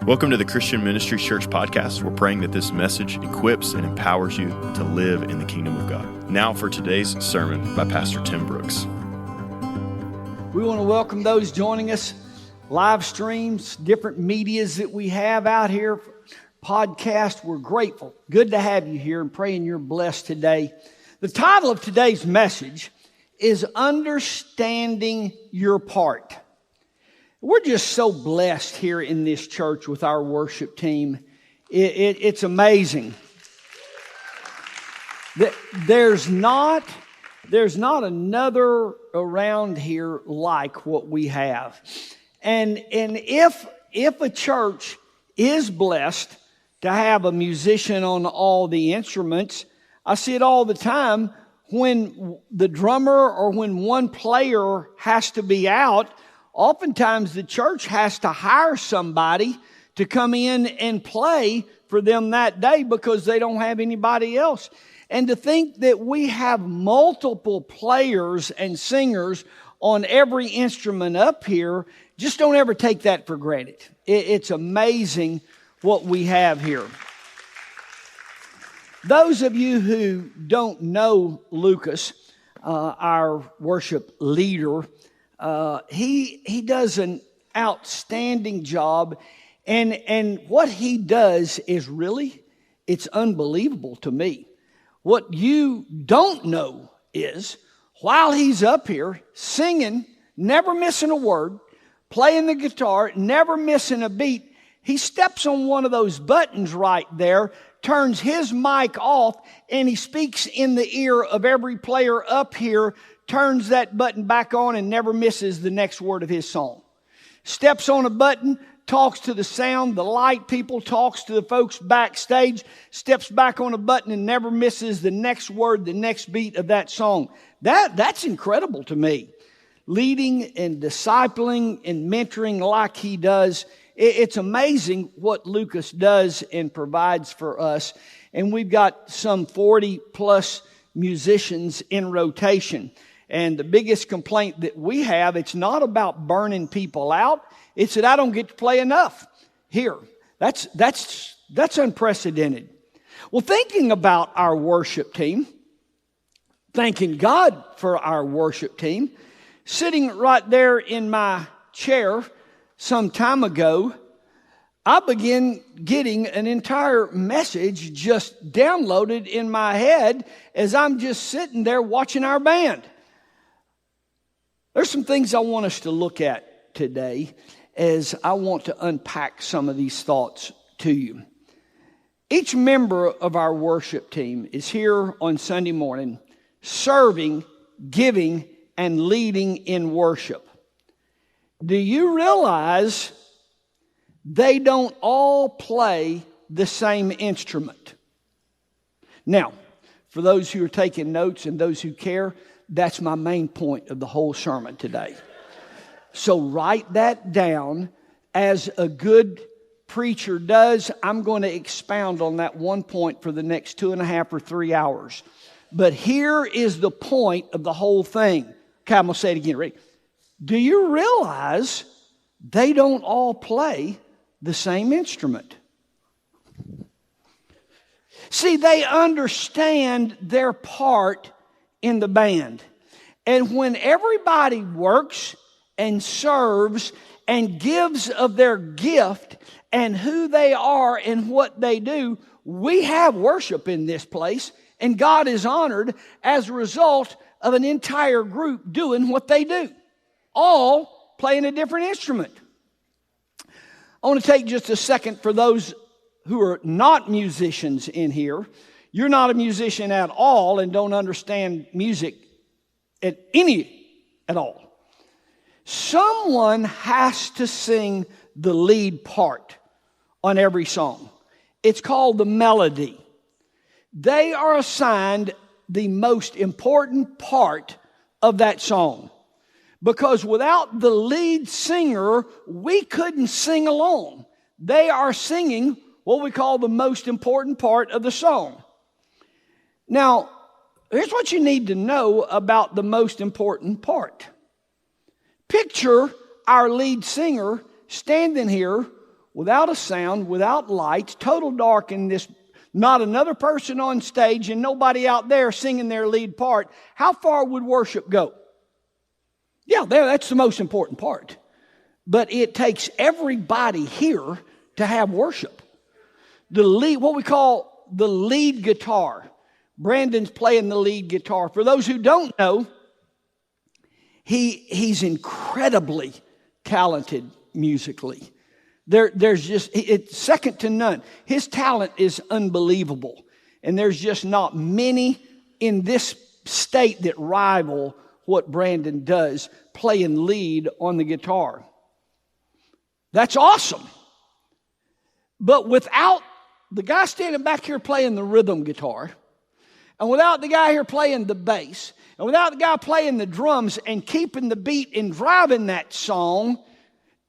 Welcome to the Christian Ministry Church podcast. We're praying that this message equips and empowers you to live in the kingdom of God. Now for today's sermon by Pastor Tim Brooks. We want to welcome those joining us, live streams, different medias that we have out here, podcast. We're grateful. Good to have you here and praying you're blessed today. The title of today's message is Understanding Your Part. We're just so blessed here in this church with our worship team. It's amazing. There's not another around here like what we have. And if a church is blessed to have a musician on all the instruments, I see it all the time when the drummer or when one player has to be out. Oftentimes the church has to hire somebody to come in and play for them that day because they don't have anybody else. And to think that we have multiple players and singers on every instrument up here, just don't ever take that for granted. It's amazing what we have here. Those of you who don't know Lucas, our worship leader, he does an outstanding job, and what he does is really, it's unbelievable to me. What you don't know is, while he's up here singing, never missing a word, playing the guitar, never missing a beat, he steps on one of those buttons right there, turns his mic off, and he speaks in the ear of every player up here, turns that button back on and never misses the next word of his song. Steps on a button, talks to the sound, the light people, talks to the folks backstage, steps back on a button and never misses the next word, the next beat of that song. That's incredible to me. Leading and discipling and mentoring like he does. It's amazing what Lucas does and provides for us. And we've got some 40 plus musicians in rotation. And the biggest complaint that we have, it's not about burning people out. It's that I don't get to play enough here. That's unprecedented. Well, thinking about our worship team, thanking God for our worship team, sitting right there in my chair some time ago, I began getting an entire message just downloaded in my head as I'm just sitting there watching our band. There's some things I want us to look at today as I want to unpack some of these thoughts to you. Each member of our worship team is here on Sunday morning serving, giving, and leading in worship. Do you realize they don't all play the same instrument? Now, for those who are taking notes and those who care, that's my main point of the whole sermon today. So write that down. As a good preacher does, I'm going to expound on that one point for the next 2.5 or 3 hours. But here is the point of the whole thing. Okay, I'm going to say it again. Ready? Do you realize they don't all play the same instrument? See, they understand their part in the band. And when everybody works and serves and gives of their gift and who they are and what they do, we have worship in this place, and God is honored as a result of an entire group doing what they do, all playing a different instrument. I want to take just a second for those who are not musicians in here. You're not a musician at all and don't understand music at all. Someone has to sing the lead part on every song. It's called the melody. They are assigned the most important part of that song. Because without the lead singer, we couldn't sing along. They are singing what we call the most important part of the song. Now, here's what you need to know about the most important part. Picture our lead singer standing here without a sound, without lights, total dark in this, not another person on stage and nobody out there singing their lead part, how far would worship go? Yeah, that's the most important part. But it takes everybody here to have worship. The lead, what we call the lead guitar. Brandon's playing the lead guitar. For those who don't know, he's incredibly talented musically. There's just, it's second to none. His talent is unbelievable. And there's just not many in this state that rival what Brandon does, playing lead on the guitar. That's awesome. But without the guy standing back here playing the rhythm guitar, and without the guy here playing the bass, and without the guy playing the drums and keeping the beat and driving that song,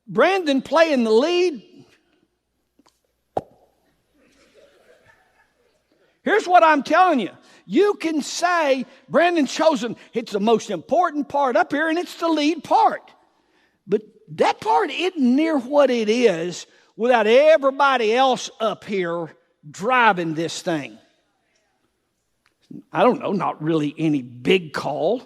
Brandon playing the lead. Here's what I'm telling you. You can say Brandon Chosen, it's the most important part up here, and it's the lead part. But that part isn't near what it is without everybody else up here driving this thing. I don't know, not really any big call.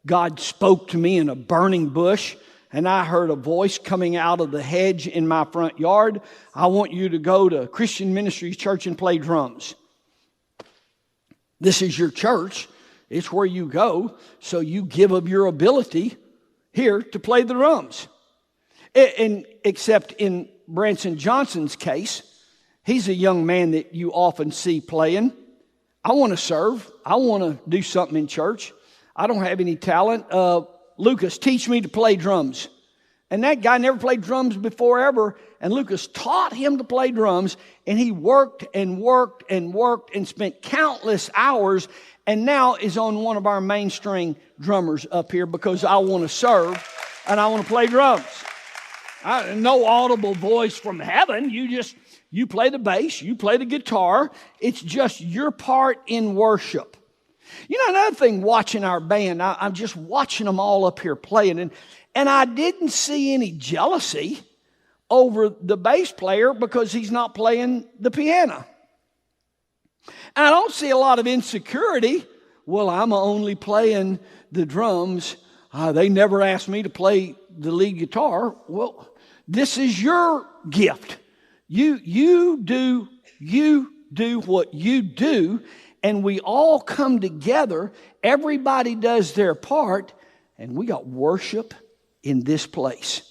God spoke to me in a burning bush, and I heard a voice coming out of the hedge in my front yard. I want you to go to Christian Ministries Church and play drums. This is your church. It's where you go, so you give of your ability here to play the drums. And except in Branson Johnson's case, he's a young man that you often see playing. I want to serve. I want to do something in church. I don't have any talent. Lucas, teach me to play drums. And that guy never played drums before ever. And Lucas taught him to play drums. And he worked and worked and worked and spent countless hours. And now is on one of our mainstream drummers up here because I want to serve and I want to play drums. No audible voice from heaven. You play the bass. You play the guitar. It's just your part in worship. You know, another thing, watching our band, I'm just watching them all up here playing. And I didn't see any jealousy over the bass player because he's not playing the piano. And I don't see a lot of insecurity. Well, I'm only playing the drums. They never asked me to play the lead guitar. Well, this is your gift. You do what you do, and we all come together. Everybody does their part, and we got worship in this place.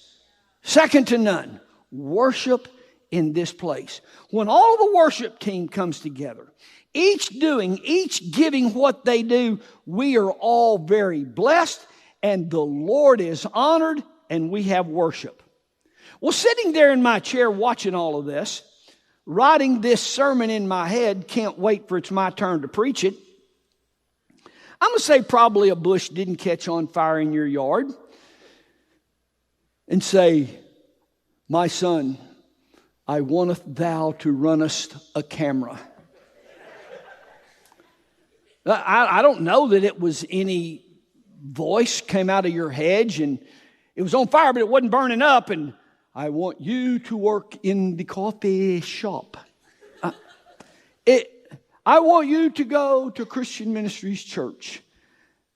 Second to none, worship in this place. When all the worship team comes together, each giving what they do, we are all very blessed, and the Lord is honored, and we have worship. Well, sitting there in my chair watching all of this, writing this sermon in my head, can't wait for it's my turn to preach it. I'm going to say probably a bush didn't catch on fire in your yard. And say, my son, I wanteth thou to runnest a camera. I don't know that it was any voice came out of your hedge and it was on fire, but it wasn't burning up. And I want you to work in the coffee shop. I want you to go to Christian Ministries Church.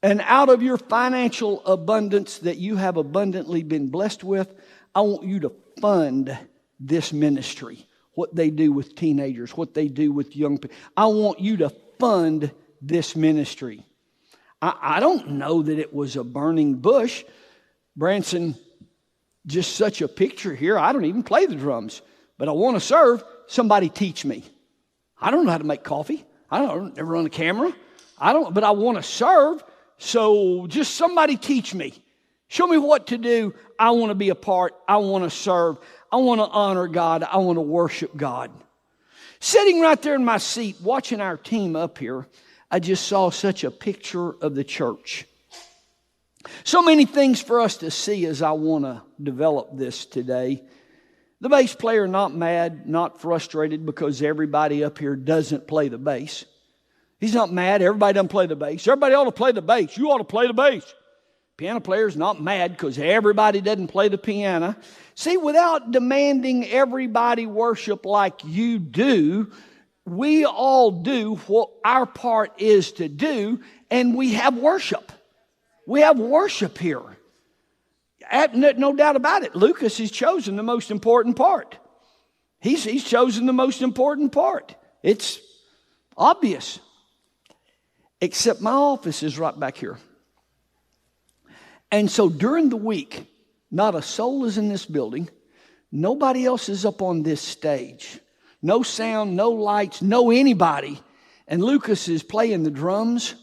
And out of your financial abundance that you have abundantly been blessed with, I want you to fund this ministry. What they do with teenagers, what they do with young people. I want you to fund this ministry. I don't know that it was a burning bush. Branson, just such a picture here. I don't even play the drums, but I want to serve. Somebody teach me. I don't know how to make coffee. I don't ever run a camera. But I want to serve. So just somebody teach me. Show me what to do. I want to be a part. I want to serve. I want to honor God. I want to worship God. Sitting right there in my seat, watching our team up here, I just saw such a picture of the church. So many things for us to see as I want to develop this today. The bass player not mad, not frustrated because everybody up here doesn't play the bass. He's not mad. Everybody doesn't play the bass. Everybody ought to play the bass. You ought to play the bass. Piano player's not mad because everybody doesn't play the piano. See, without demanding everybody worship like you do, we all do what our part is to do, and we have worship. We have worship here. No doubt about it. Lucas has chosen the most important part. He's chosen the most important part. It's obvious. Except my office is right back here. And so during the week, not a soul is in this building. Nobody else is up on this stage. No sound, no lights, no anybody. And Lucas is playing the drums.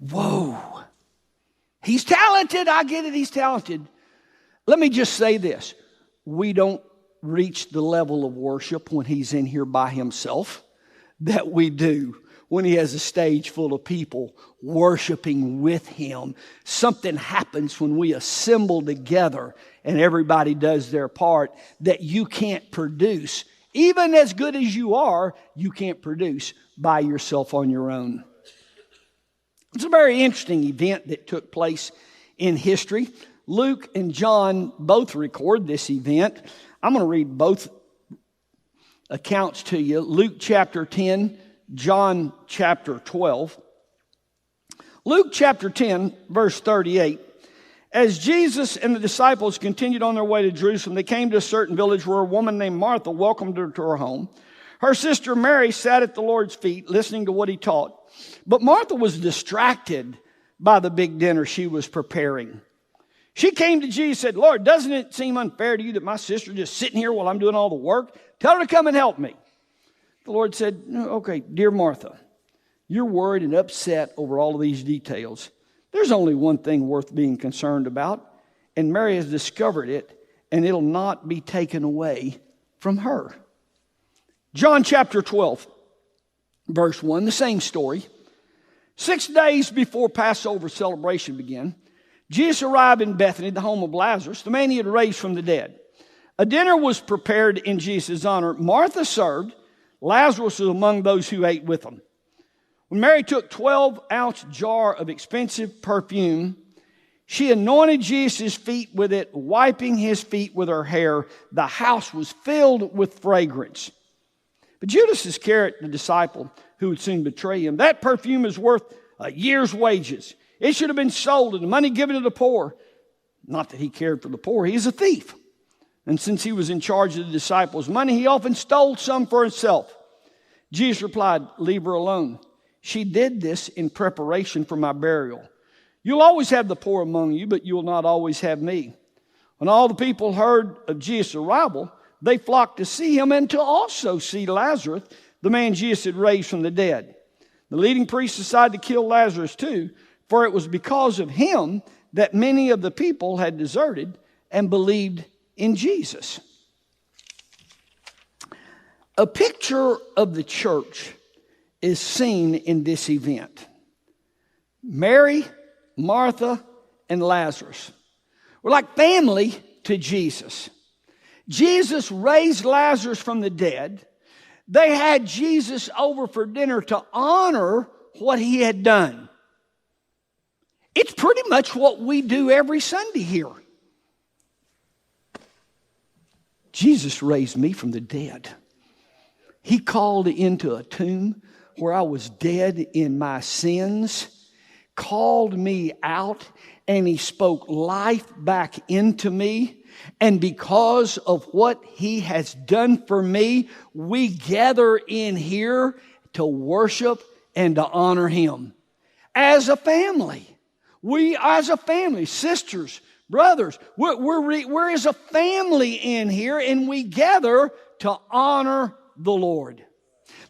Whoa. He's talented. I get it. He's talented. Let me just say this. We don't reach the level of worship when he's in here by himself that we do when he has a stage full of people worshiping with him. Something happens when we assemble together and everybody does their part that you can't produce. Even as good as you can't produce by yourself on your own. It's a very interesting event that took place in history. Luke and John both record this event. I'm going to read both accounts to you. Luke chapter 10, John chapter 12. Luke chapter 10, verse 38. As Jesus and the disciples continued on their way to Jerusalem, they came to a certain village where a woman named Martha welcomed her to her home. Her sister Mary sat at the Lord's feet, listening to what he taught. But Martha was distracted by the big dinner she was preparing. She came to Jesus and said, Lord, doesn't it seem unfair to you that my sister is just sitting here while I'm doing all the work? Tell her to come and help me. The Lord said, okay, dear Martha, you're worried and upset over all of these details. There's only one thing worth being concerned about, and Mary has discovered it, and it'll not be taken away from her. John chapter 12, verse 1, the same story. 6 days before Passover celebration began, Jesus arrived in Bethany, the home of Lazarus, the man he had raised from the dead. A dinner was prepared in Jesus' honor. Martha served. Lazarus was among those who ate with him. When Mary took 12-ounce jar of expensive perfume, she anointed Jesus' feet with it, wiping his feet with her hair. The house was filled with fragrance. But Judas Iscariot, the disciple who would soon betray him, that perfume is worth a year's wages. It should have been sold and the money given to the poor. Not that he cared for the poor. He's a thief. And since he was in charge of the disciples' money, he often stole some for himself. Jesus replied, leave her alone. She did this in preparation for my burial. You'll always have the poor among you, but you will not always have me. When all the people heard of Jesus' arrival, they flocked to see him and to also see Lazarus, the man Jesus had raised from the dead. The leading priests decided to kill Lazarus too, for it was because of him that many of the people had deserted and believed in Jesus. A picture of the church is seen in this event. Mary, Martha, and Lazarus were like family to Jesus. Jesus raised Lazarus from the dead. They had Jesus over for dinner to honor what he had done. It's pretty much what we do every Sunday here. Jesus raised me from the dead. He called into a tomb where I was dead in my sins, called me out, and he spoke life back into me. And because of what he has done for me, we gather in here to worship and to honor him. As a family, sisters, brothers, we're as a family in here, and we gather to honor the Lord.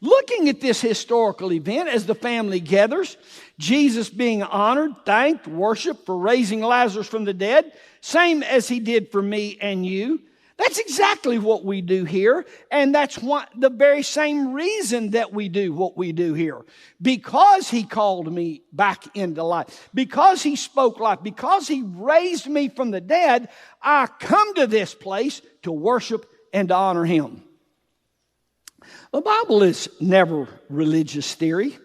Looking at this historical event as the family gathers, Jesus being honored, thanked, worshiped for raising Lazarus from the dead, same as he did for me and you. That's exactly what we do here, and that's the very same reason that we do what we do here. Because he called me back into life, because he spoke life, because he raised me from the dead, I come to this place to worship and to honor him. The Bible is never religious theory.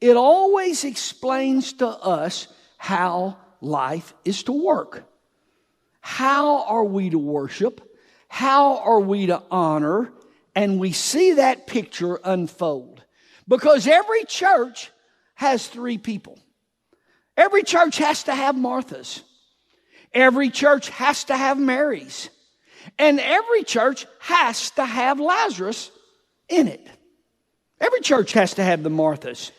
It always explains to us how life is to work. How are we to worship? How are we to honor? And we see that picture unfold. Because every church has three people. Every church has to have Marthas. Every church has to have Marys. And every church has to have Lazarus in it. Every church has to have the Marthas.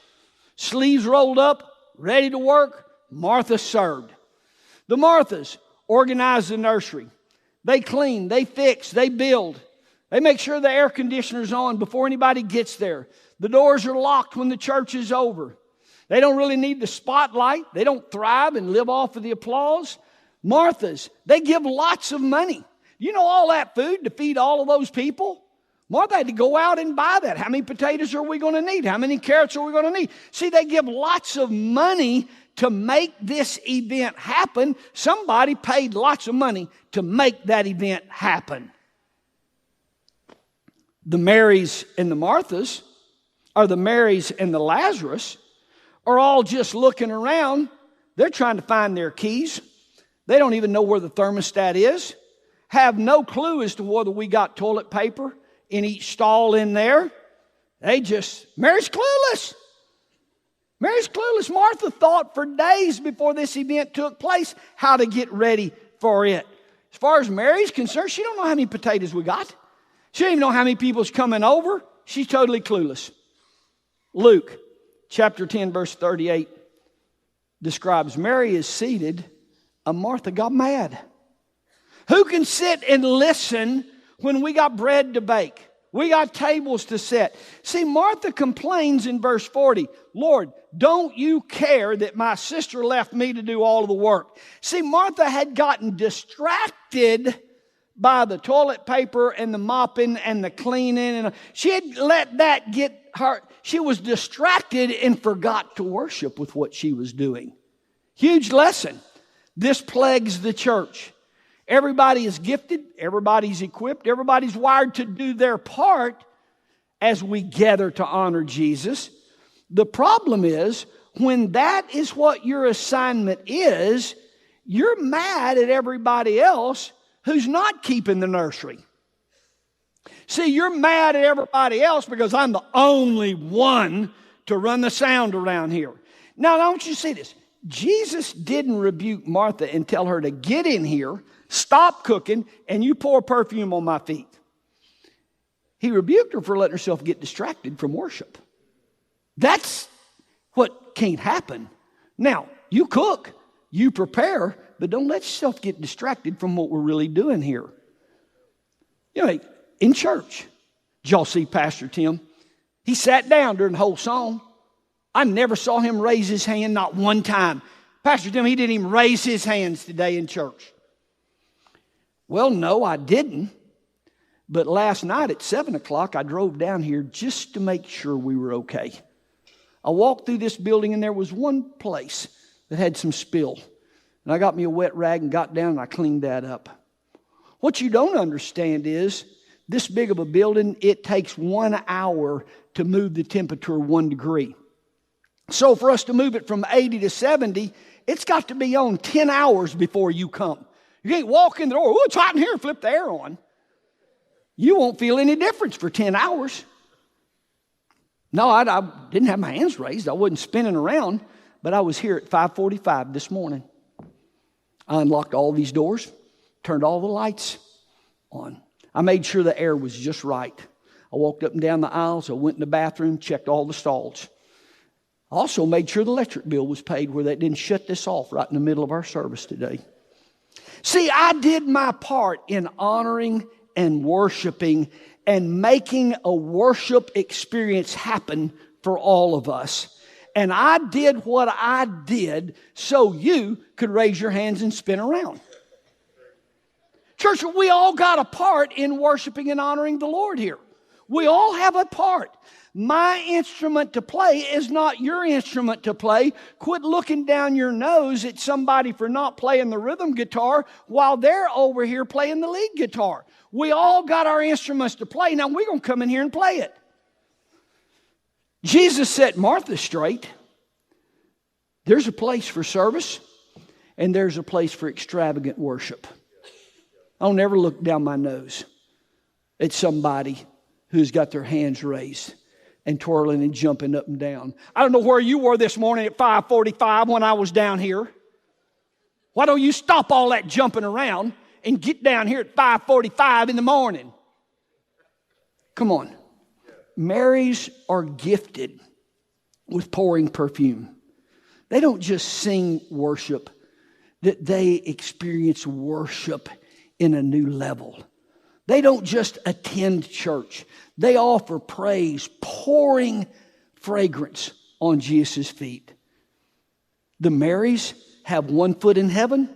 Sleeves rolled up, ready to work, Martha served. The Marthas organize the nursery. They clean, they fix, they build. They make sure the air conditioner's on before anybody gets there. The doors are locked when the church is over. They don't really need the spotlight. They don't thrive and live off of the applause. Marthas, they give lots of money. You know, all that food to feed all of those people? Martha had to go out and buy that. How many potatoes are we going to need? How many carrots are we going to need? See, they give lots of money to make this event happen. Somebody paid lots of money to make that event happen. The Marys and the Marthas, or the Marys and the Lazarus, are all just looking around. They're trying to find their keys. They don't even know where the thermostat is. Have no clue as to whether we got toilet paper in each stall in there. Mary's clueless. Mary's clueless. Martha thought for days before this event took place how to get ready for it. As far as Mary's concerned, she don't know how many potatoes we got. She don't even know how many people's coming over. She's totally clueless. Luke chapter 10 verse 38 describes Mary is seated and Martha got mad. Who can sit and listen when we got bread to bake? We got tables to set. See, Martha complains in verse 40, Lord, don't you care that my sister left me to do all of the work? See, Martha had gotten distracted by the toilet paper and the mopping and the cleaning. And she had let that get her. She was distracted and forgot to worship with what she was doing. Huge lesson. This plagues the church. Everybody is gifted. Everybody's equipped. Everybody's wired to do their part as we gather to honor Jesus. The problem is, when that is what your assignment is, you're mad at everybody else who's not keeping the nursery. See, you're mad at everybody else because I'm the only one to run the sound around here. Now, I want you to see this. Jesus didn't rebuke Martha and tell her to get in here, stop cooking, and you pour perfume on my feet. He rebuked her for letting herself get distracted from worship. That's what can't happen. Now, you cook, you prepare, but don't let yourself get distracted from what we're really doing here. You know, in church, did y'all see Pastor Tim? He sat down during the whole song. I never saw him raise his hand, not one time. Pastor Tim, he didn't even raise his hands today in church. Well, no, I didn't. But last night at 7 o'clock, I drove down here just to make sure we were okay. I walked through this building and there was one place that had some spill. And I got me a wet rag and got down and I cleaned that up. What you don't understand is, this big of a building, it takes 1 hour to move the temperature 1 degree. So for us to move it from 80 to 70, it's got to be on 10 hours before you come. You can't walk in the door, oh, it's hot in here, and flip the air on. You won't feel any difference for 10 hours. No, I didn't have my hands raised. I wasn't spinning around, but I was here at 5:45 this morning. I unlocked all these doors, turned all the lights on. I made sure the air was just right. I walked up and down the aisles. I went in the bathroom, checked all the stalls. I also made sure the electric bill was paid where they didn't shut this off right in the middle of our service today. See, I did my part in honoring and worshiping and making a worship experience happen for all of us. And I did what I did so you could raise your hands and spin around. Church, we all got a part in worshiping and honoring the Lord here. We all have a part. My instrument to play is not your instrument to play. Quit looking down your nose at somebody for not playing the rhythm guitar while they're over here playing the lead guitar. We all got our instruments to play. Now we're going to come in here and play it. Jesus set Martha straight. There's a place for service, and there's a place for extravagant worship. I'll never look down my nose at somebody who's got their hands raised and twirling and jumping up and down. I don't know where you were this morning at 5:45 when I was down here. Why don't you stop all that jumping around and get down here at 5:45 in the morning? Come on. Marys are gifted with pouring perfume. They don't just sing worship, that they experience worship in a new level. They don't just attend church. They offer praise, pouring fragrance on Jesus' feet. The Marys have one foot in heaven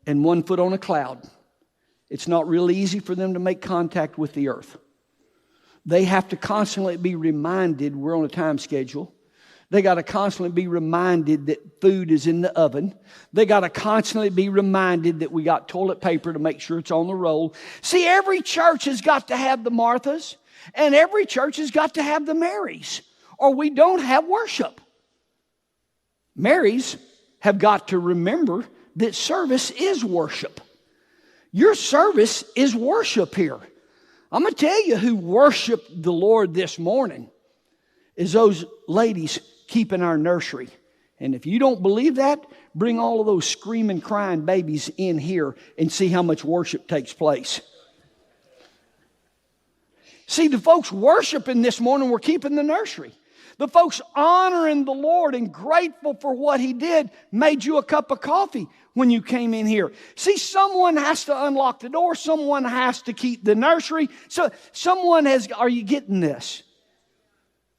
and one foot on a cloud. It's not real easy for them to make contact with the earth. They have to constantly be reminded we're on a time schedule. They got to constantly be reminded that food is in the oven. They got to constantly be reminded that we got toilet paper to make sure it's on the roll. See, every church has got to have the Marthas, and every church has got to have the Marys, or we don't have worship. Marys have got to remember that service is worship. Your service is worship here. I'm going to tell you who worshiped the Lord this morning is those ladies keeping our nursery. And if you don't believe that, bring all of those screaming, crying babies in here and see how much worship takes place. See, the folks worshiping this morning were keeping the nursery. The folks honoring the Lord and grateful for what He did made you a cup of coffee when you came in here. See, someone has to unlock the door. Someone has to keep the nursery. So someone has, are you getting this?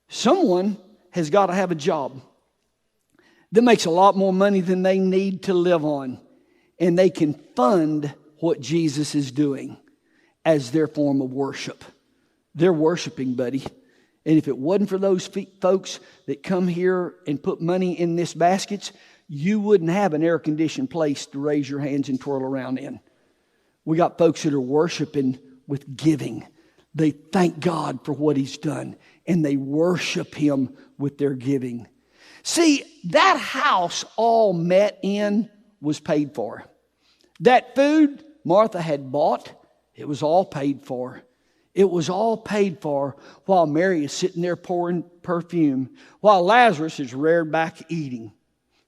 Someone has got to have a job that makes a lot more money than they need to live on. And they can fund what Jesus is doing as their form of worship. They're worshiping, buddy. And if it wasn't for those folks that come here and put money in this baskets, you wouldn't have an air-conditioned place to raise your hands and twirl around in. We got folks that are worshiping with giving. They thank God for what He's done, and they worship Him with their giving. See, that house all met in was paid for. That food Martha had bought, it was all paid for. It was all paid for while Mary is sitting there pouring perfume, while Lazarus is reared back eating.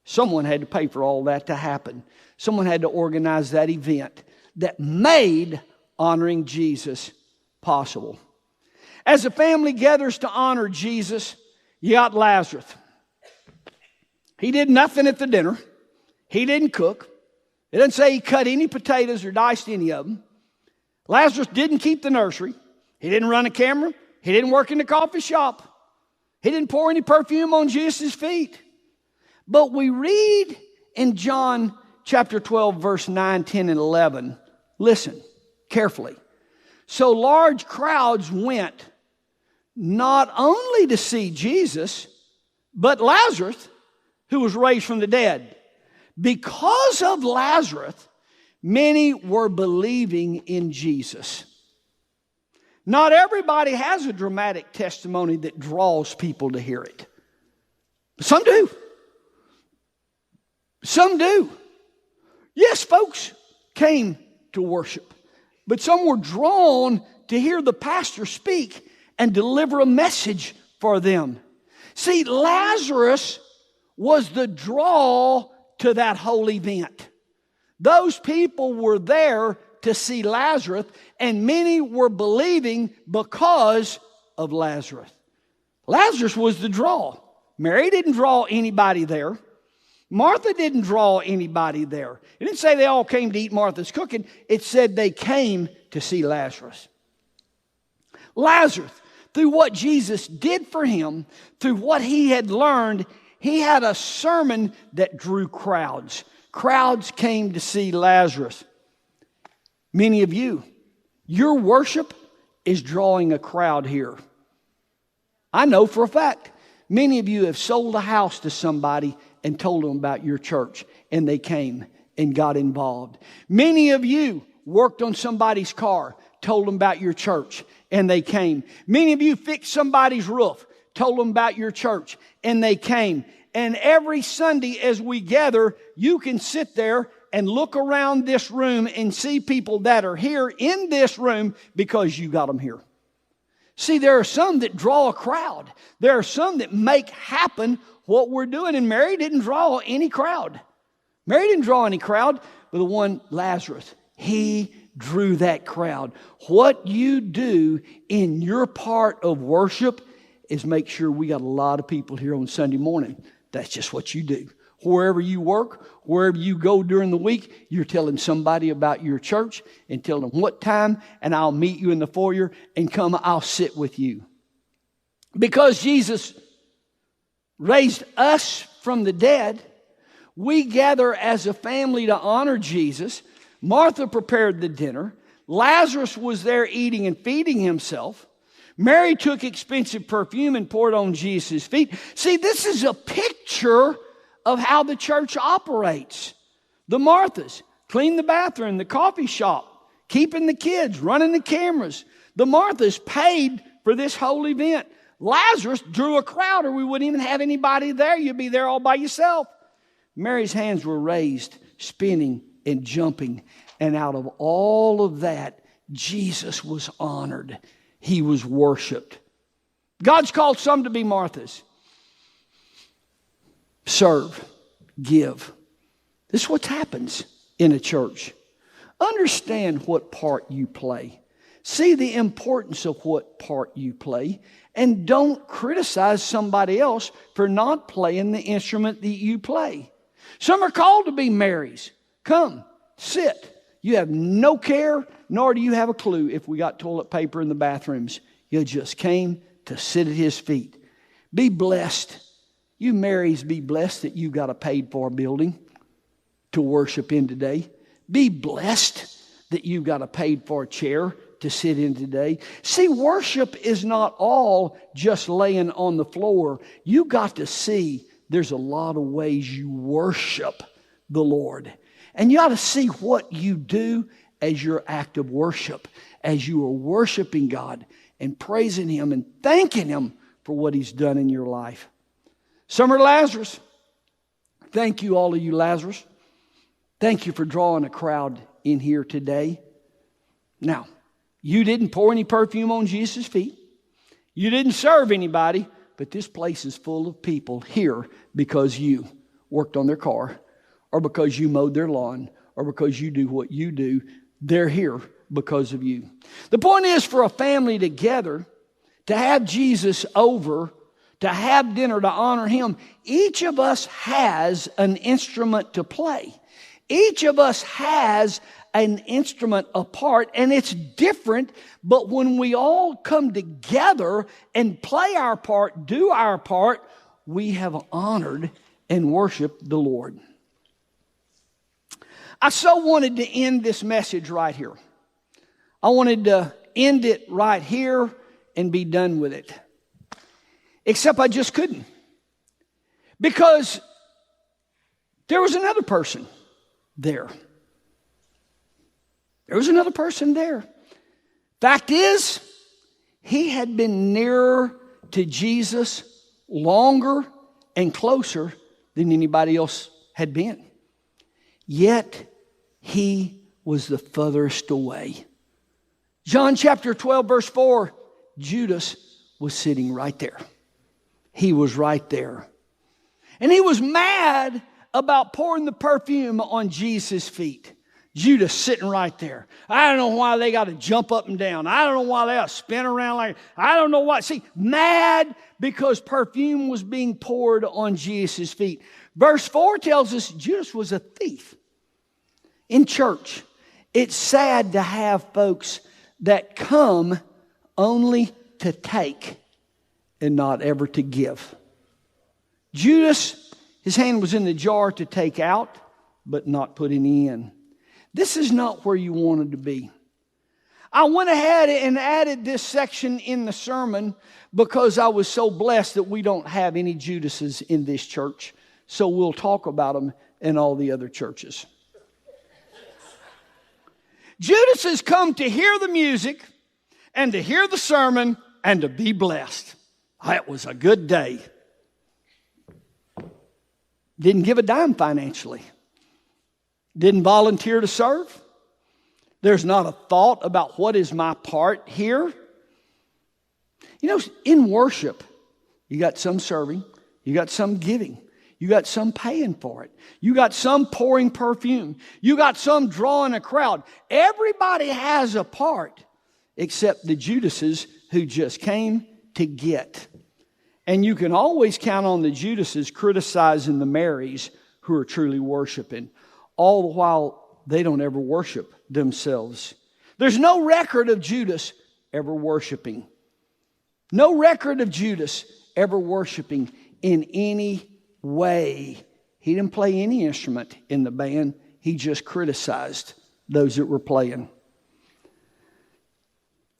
Someone had to pay for all that to happen. Someone had to organize that event that made honoring Jesus possible. As the family gathers to honor Jesus, you got Lazarus. He did nothing at the dinner. He didn't cook. It doesn't say he cut any potatoes or diced any of them. Lazarus didn't keep the nursery. He didn't run a camera. He didn't work in the coffee shop. He didn't pour any perfume on Jesus' feet. But we read in John chapter 12, verse 9, 10, and 11. Listen carefully. So large crowds went not only to see Jesus, but Lazarus, who was raised from the dead. Because of Lazarus, many were believing in Jesus. Not everybody has a dramatic testimony that draws people to hear it. Some do. Some do. Yes, folks came to worship, but some were drawn to hear the pastor speak and deliver a message for them. See, Lazarus was the draw to that whole event. Those people were there to see Lazarus, and many were believing because of Lazarus. Lazarus was the draw. Mary didn't draw anybody there. Martha didn't draw anybody there. It didn't say they all came to eat Martha's cooking. It said they came to see Lazarus. Lazarus, through what Jesus did for him, through what he had learned, he had a sermon that drew crowds. Crowds came to see Lazarus. Many of you, your worship is drawing a crowd here. I know for a fact, many of you have sold a house to somebody and told them about your church, and they came and got involved. Many of you worked on somebody's car, told them about your church, and they came. Many of you fixed somebody's roof, told them about your church, and they came. And every Sunday as we gather, you can sit there and look around this room and see people that are here in this room because you got them here. See, there are some that draw a crowd. There are some that make happen what we're doing. And Mary didn't draw any crowd. Mary didn't draw any crowd, but the one, Lazarus, he drew that crowd. What you do in your part of worship is make sure we got a lot of people here on Sunday morning. That's just what you do. Wherever you work, wherever you go during the week, you're telling somebody about your church and telling them what time, and I'll meet you in the foyer and come, I'll sit with you. Because Jesus raised us from the dead, we gather as a family to honor Jesus. Martha prepared the dinner. Lazarus was there eating and feeding himself. Mary took expensive perfume and poured on Jesus' feet. See, this is a picture of how the church operates. The Marthas, clean the bathroom, the coffee shop, keeping the kids, running the cameras. The Marthas paid for this whole event. Lazarus drew a crowd, or we wouldn't even have anybody there. You'd be there all by yourself. Mary's hands were raised, spinning and jumping. And out of all of that, Jesus was honored. He was worshiped. God's called some to be Marthas. Serve, give. This is what happens in a church. Understand what part you play. See the importance of what part you play. And don't criticize somebody else for not playing the instrument that you play. Some are called to be Marys. Come, sit. You have no care, nor do you have a clue if we got toilet paper in the bathrooms. You just came to sit at His feet. Be blessed. You Marys, be blessed that you got a paid-for building to worship in today. Be blessed that you got a paid-for chair to sit in today. See, worship is not all just laying on the floor. You got to see there's a lot of ways you worship the Lord. And you ought to see what you do as your act of worship, as you are worshiping God and praising Him and thanking Him for what He's done in your life. Some are Lazarus. Thank you, all of you Lazarus. Thank you for drawing a crowd in here today. Now, you didn't pour any perfume on Jesus' feet. You didn't serve anybody, but this place is full of people here because you worked on their car, or because you mowed their lawn, or because you do what you do. They're here because of you. The point is, for a family together, to have Jesus over, to have dinner, to honor Him, each of us has an instrument to play. Each of us has an instrument, a part, and it's different, but when we all come together and play our part, do our part, we have honored and worshiped the Lord. I so wanted to end this message right here. I wanted to end it right here and be done with it. Except I just couldn't. Because there was another person there. There was another person there. Fact is, he had been nearer to Jesus longer and closer than anybody else had been. Yet, he was the furthest away. John chapter 12, verse 4, Judas was sitting right there. He was right there. And he was mad about pouring the perfume on Jesus' feet. Judas sitting right there. I don't know why they got to jump up and down. I don't know why they got to spin around like, I don't know why. See, mad because perfume was being poured on Jesus' feet. Verse 4 tells us Judas was a thief. In church, it's sad to have folks that come only to take and not ever to give. Judas, his hand was in the jar to take out, but not put any in. This is not where you wanted to be. I went ahead and added this section in the sermon because I was so blessed that we don't have any Judases in this church. So we'll talk about them in all the other churches. Judas has come to hear the music and to hear the sermon and to be blessed. That was a good day. Didn't give a dime financially. Didn't volunteer to serve. There's not a thought about what is my part here. You know, in worship, you got some serving, you got some giving, you got some paying for it, you got some pouring perfume, you got some drawing a crowd. Everybody has a part except the Judases who just came to get. And you can always count on the Judases criticizing the Marys who are truly worshiping, all the while they don't ever worship themselves. There's no record of Judas ever worshiping. No record of Judas ever worshiping in any way. He didn't play any instrument in the band. He just criticized those that were playing.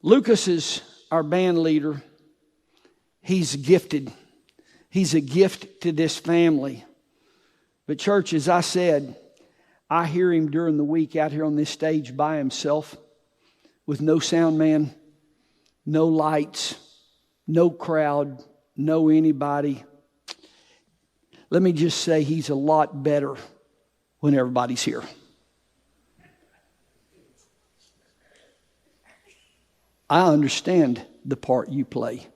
Lucas is our band leader. He's gifted. He's a gift to this family. But church, as I said, I hear him during the week out here on this stage by himself with no sound man, no lights, no crowd, no anybody. Let me just say he's a lot better when everybody's here. I understand the part you play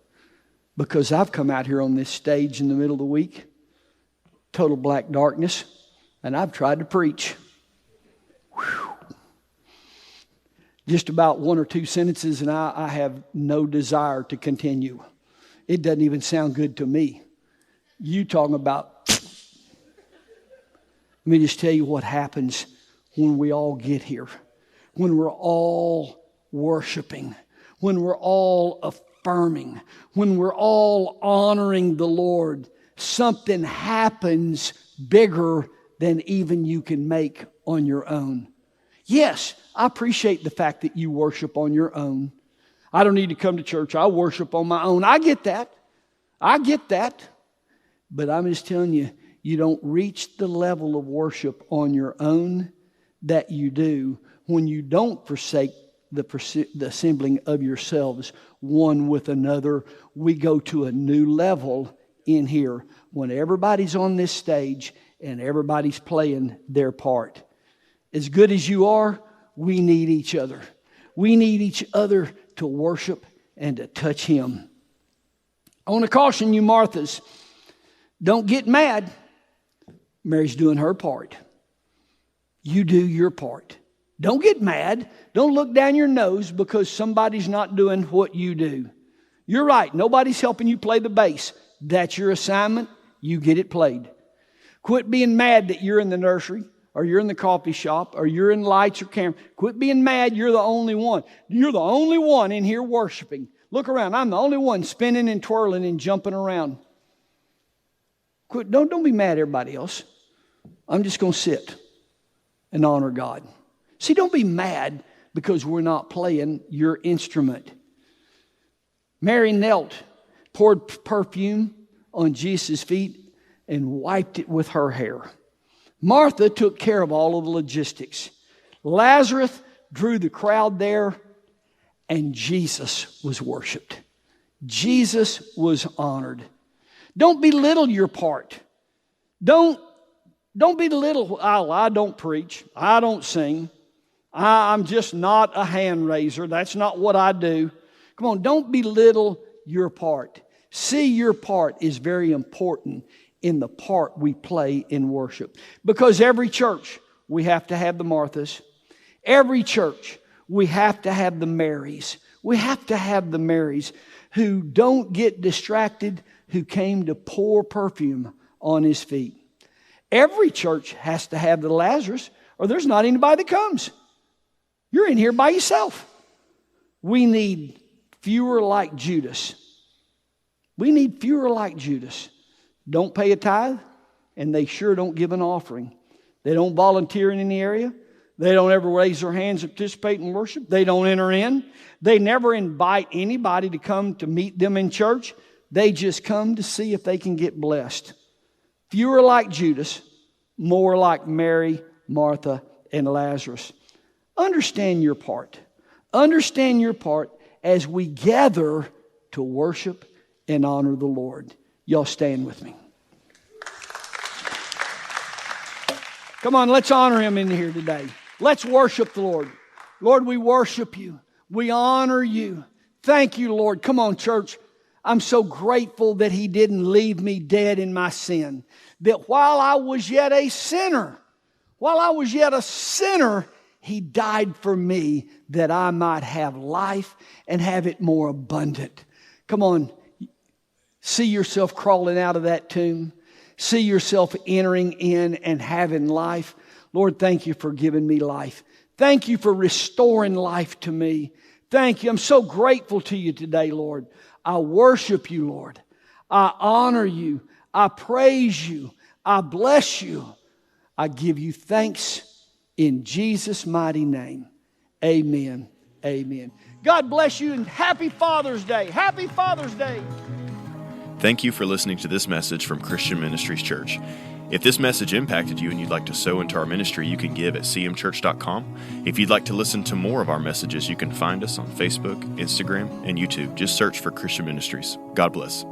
because I've come out here on this stage in the middle of the week, total black darkness, and I've tried to preach. Whew. Just about one or two sentences and I have no desire to continue. It doesn't even sound good to me. You talking about... Let me just tell you what happens when we all get here. When we're all worshiping. When we're all affirming. When we're all honoring the Lord. Something happens bigger than even you can make on your own. Yes, I appreciate the fact that you worship on your own. I don't need to come to church. I worship on my own. I get that. I get that. But I'm just telling you, you don't reach the level of worship on your own that you do when you don't forsake the assembling of yourselves one with another. We go to a new level in here when everybody's on this stage and everybody's playing their part. As good as you are, we need each other. We need each other to worship and to touch Him. I want to caution you, Marthas, don't get mad. Mary's doing her part. You do your part. Don't get mad. Don't look down your nose because somebody's not doing what you do. You're right. Nobody's helping you play the bass. That's your assignment. You get it played. Quit being mad that you're in the nursery or you're in the coffee shop or you're in lights or camera. Quit being mad you're the only one. You're the only one in here worshiping. Look around. I'm the only one spinning and twirling and jumping around. Quit. Don't be mad at everybody else. I'm just going to sit and honor God. See, don't be mad because we're not playing your instrument. Mary knelt, poured perfume on Jesus' feet, and wiped it with her hair. Martha took care of all of the logistics. Lazarus drew the crowd there, and Jesus was worshiped. Jesus was honored. Don't belittle your part. Don't belittle, I don't preach. I don't sing. I'm just not a hand raiser. That's not what I do. Come on, don't belittle your part. See, your part is very important in the part we play in worship. Because every church, we have to have the Marthas. Every church, we have to have the Marys. We have to have the Marys who don't get distracted, who came to pour perfume on His feet. Every church has to have the Lazarus, or there's not anybody that comes. You're in here by yourself. We need fewer like Judas. We need fewer like Judas. Don't pay a tithe, and they sure don't give an offering. They don't volunteer in any area. They don't ever raise their hands and participate in worship. They don't enter in. They never invite anybody to come to meet them in church. They just come to see if they can get blessed. Fewer like Judas, more like Mary, Martha, and Lazarus. Understand your part. Understand your part as we gather to worship and honor the Lord. Y'all stand with me. Come on, let's honor him in here today. Let's worship the Lord. Lord, we worship you. We honor you. Thank you, Lord. Come on, church. I'm so grateful that he didn't leave me dead in my sin. That while I was yet a sinner, he died for me that I might have life and have it more abundant. Come on, see yourself crawling out of that tomb. See yourself entering in and having life. Lord, thank you for giving me life. Thank you for restoring life to me. Thank you. I'm so grateful to you today, Lord. I worship you, Lord. I honor you. I praise you. I bless you. I give you thanks in Jesus' mighty name. Amen. Amen. God bless you and happy Father's Day. Happy Father's Day. Thank you for listening to this message from Christian Ministries Church. If this message impacted you and you'd like to sow into our ministry, you can give at cmchurch.com. If you'd like to listen to more of our messages, you can find us on Facebook, Instagram, and YouTube. Just search for Christian Ministries. God bless.